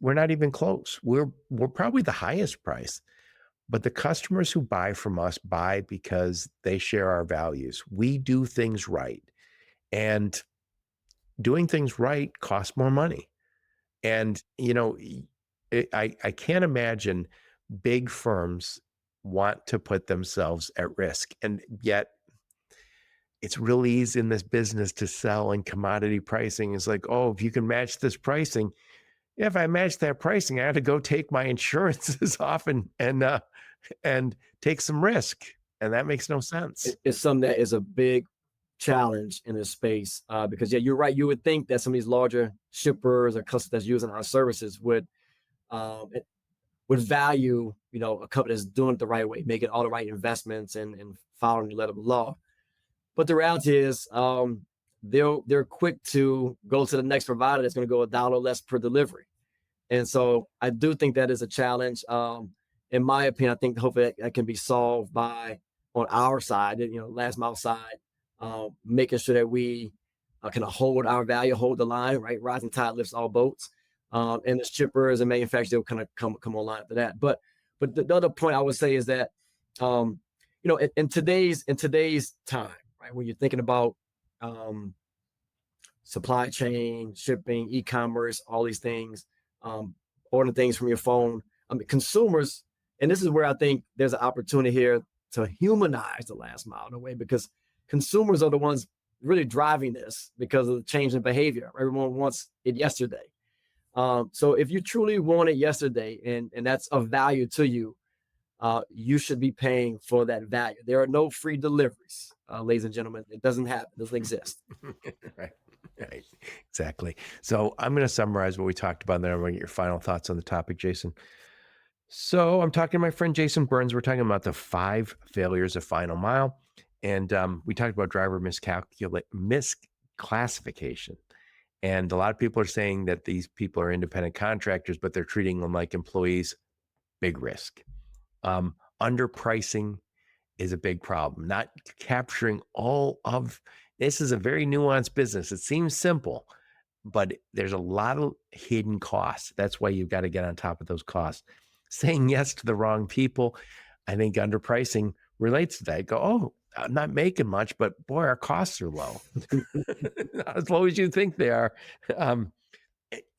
we're not even close. We're probably the highest price, but the customers who buy from us buy because they share our values. We do things right, and doing things right costs more money. And I can't imagine big firms want to put themselves at risk, and yet it's really easy in this business to sell, and commodity pricing is like, oh, if you can match this pricing. If I match that pricing, I had to go take my insurances off and take some risk, and that makes no sense. It's something that is a big challenge in this space, because yeah, you're right. You would think that some of these larger shippers or customers that's using our services um, would value, a company that's doing it the right way, making all the right investments and following the letter of the law. But the reality is, they're quick to go to the next provider that's going to go $1 less per delivery. And so I do think that is a challenge. In my opinion, I think hopefully that can be solved by on our side, last mile side, making sure that we can hold our value, hold the line, right? Rising tide lifts all boats. And the shippers and manufacturers will kind of come online after that. But the other point I would say is that, in today's time, right, when you're thinking about supply chain, shipping, e-commerce, all these things, ordering things from your phone. I mean, consumers, and this is where I think there's an opportunity here to humanize the last mile in a way, because consumers are the ones really driving this because of the change in behavior. Everyone wants it yesterday. So if you truly want it yesterday and that's of value to you, you should be paying for that value. There are no free deliveries, ladies and gentlemen. It doesn't happen. It doesn't exist. Right. Right. Exactly. So I'm going to summarize what we talked about, and then I'm going to get your final thoughts on the topic, Jason. So I'm talking to my friend Jason Burns. We're talking about the 5 failures of final mile. And we talked about driver misclassification. And a lot of people are saying that these people are independent contractors, but they're treating them like employees. Big risk. Underpricing is a big problem. Not capturing all of this is a very nuanced business. It seems simple, but there's a lot of hidden costs. That's why you've got to get on top of those costs. Saying yes to the wrong people. I think underpricing relates to that. Go, oh, I'm not making much, but boy, our costs are low. Not as low as you think they are.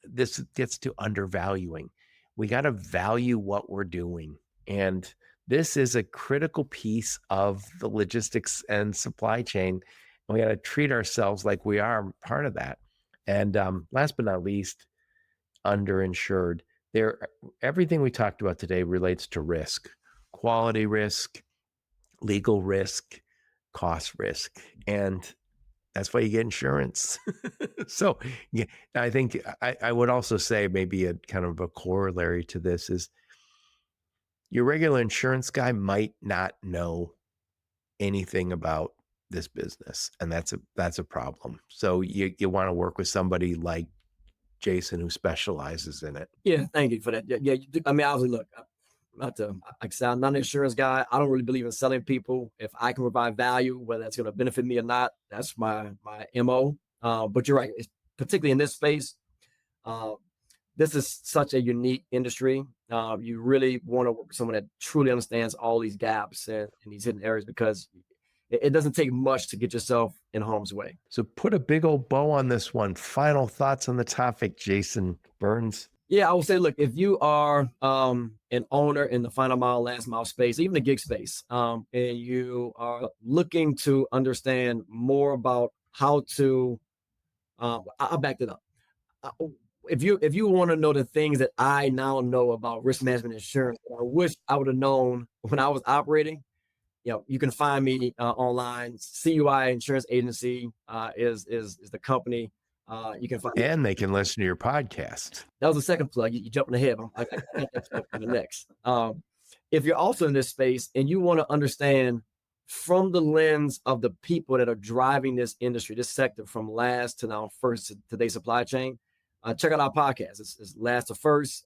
This gets to undervaluing. We got to value what we're doing. And this is a critical piece of the logistics and supply chain. And we got to treat ourselves like we are part of that. And last but not least, underinsured. Everything we talked about today relates to risk, quality risk, legal risk, cost risk. And that's why you get insurance. So yeah, I think I would also say maybe a kind of a corollary to this is your regular insurance guy might not know anything about this business, and that's a problem. So you want to work with somebody like Jason who specializes in it. Yeah, thank you for that. Yeah, I mean, obviously, look, like I said, I'm not an insurance guy. I don't really believe in selling people. If I can provide value, whether that's going to benefit me or not, that's my MO. But you're right, particularly in this space. This is such a unique industry. You really want to work with someone that truly understands all these gaps and these hidden areas, because it doesn't take much to get yourself in harm's way. So put a big old bow on this one. Final thoughts on the topic, Jason Burns. Yeah, I would say, look, if you are an owner in the final mile, last mile space, even the gig space, and you are looking to understand more about how to, I'll back it up. If you want to know the things that I now know about risk management insurance, I wish I would have known when I was operating. You can find me online. CUI Insurance Agency is the company. You can find, and they can listen to your podcast. That was the second plug. You jumping ahead. I the next. If you're also in this space and you want to understand from the lens of the people that are driving this industry, this sector, from last to now first to today's supply chain, check out our podcast. It's last to first.